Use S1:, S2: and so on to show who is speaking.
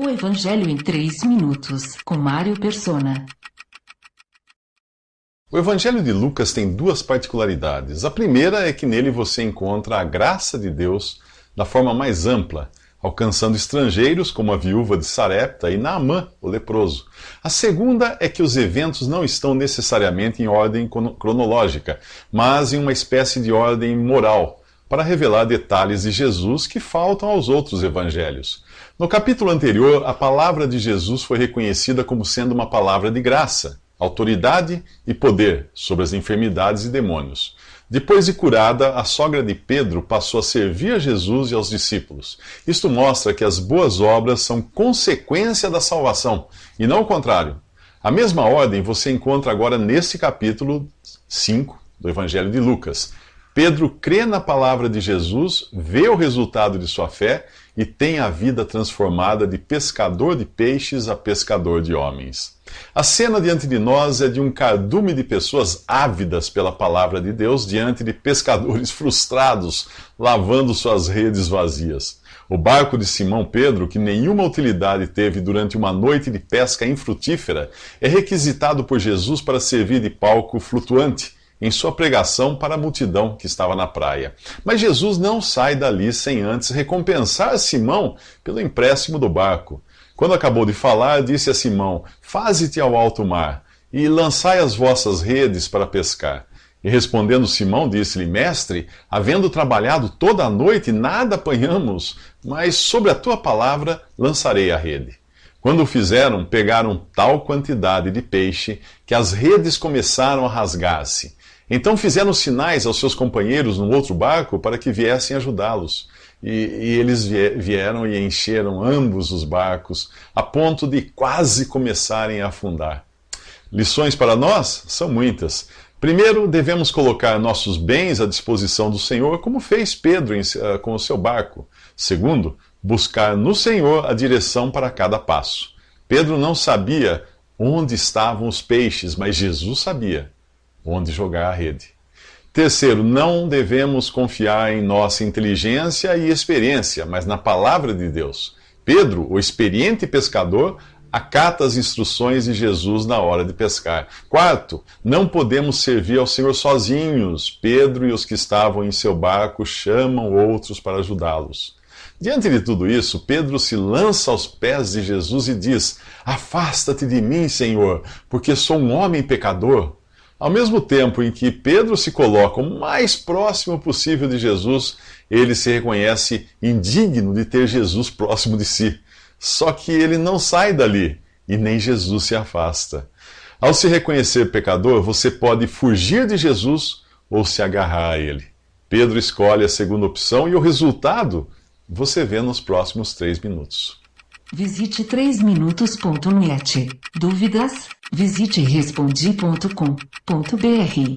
S1: O Evangelho em 3 minutos, com Mário Persona.
S2: O Evangelho de Lucas tem duas particularidades. A primeira é que nele você encontra a graça de Deus da forma mais ampla, alcançando estrangeiros como a viúva de Sarepta e Naamã, o leproso. A segunda é que os eventos não estão necessariamente em ordem cronológica, mas em uma espécie de ordem moral, para revelar detalhes de Jesus que faltam aos outros evangelhos. No capítulo anterior, a palavra de Jesus foi reconhecida como sendo uma palavra de graça, autoridade e poder sobre as enfermidades e demônios. Depois de curada, a sogra de Pedro passou a servir a Jesus e aos discípulos. Isto mostra que as boas obras são consequência da salvação, e não o contrário. A mesma ordem você encontra agora nesse capítulo 5 do Evangelho de Lucas. Pedro crê na palavra de Jesus, vê o resultado de sua fé e tem a vida transformada de pescador de peixes a pescador de homens. A cena diante de nós é de um cardume de pessoas ávidas pela palavra de Deus diante de pescadores frustrados, lavando suas redes vazias. O barco de Simão Pedro, que nenhuma utilidade teve durante uma noite de pesca infrutífera, é requisitado por Jesus para servir de palco flutuante em sua pregação para a multidão que estava na praia. Mas Jesus não sai dali sem antes recompensar Simão pelo empréstimo do barco. Quando acabou de falar, disse a Simão: "Faze-te ao alto mar, e lançai as vossas redes para pescar." E respondendo Simão, disse-lhe: "Mestre, havendo trabalhado toda a noite, nada apanhamos, mas sobre a tua palavra lançarei a rede." Quando o fizeram, pegaram tal quantidade de peixe que as redes começaram a rasgar-se. Então fizeram sinais aos seus companheiros no outro barco para que viessem ajudá-los. E eles vieram e encheram ambos os barcos, a ponto de quase começarem a afundar. Lições para nós? São muitas. Primeiro, devemos colocar nossos bens à disposição do Senhor, como fez Pedro com o seu barco. Segundo, buscar no Senhor a direção para cada passo. Pedro não sabia onde estavam os peixes, mas Jesus sabia onde jogar a rede. Terceiro, não devemos confiar em nossa inteligência e experiência, mas na palavra de Deus. Pedro, o experiente pescador, acata as instruções de Jesus na hora de pescar. Quarto, não podemos servir ao Senhor sozinhos. Pedro e os que estavam em seu barco chamam outros para ajudá-los. Diante de tudo isso, Pedro se lança aos pés de Jesus e diz: "Afasta-te de mim, Senhor, porque sou um homem pecador." Ao mesmo tempo em que Pedro se coloca o mais próximo possível de Jesus, ele se reconhece indigno de ter Jesus próximo de si. Só que ele não sai dali, e nem Jesus se afasta. Ao se reconhecer pecador, você pode fugir de Jesus ou se agarrar a ele. Pedro escolhe a segunda opção e o resultado você vê nos próximos 3 minutos.
S1: Visite 3minutos.net. Dúvidas? Visite respondi.com.br.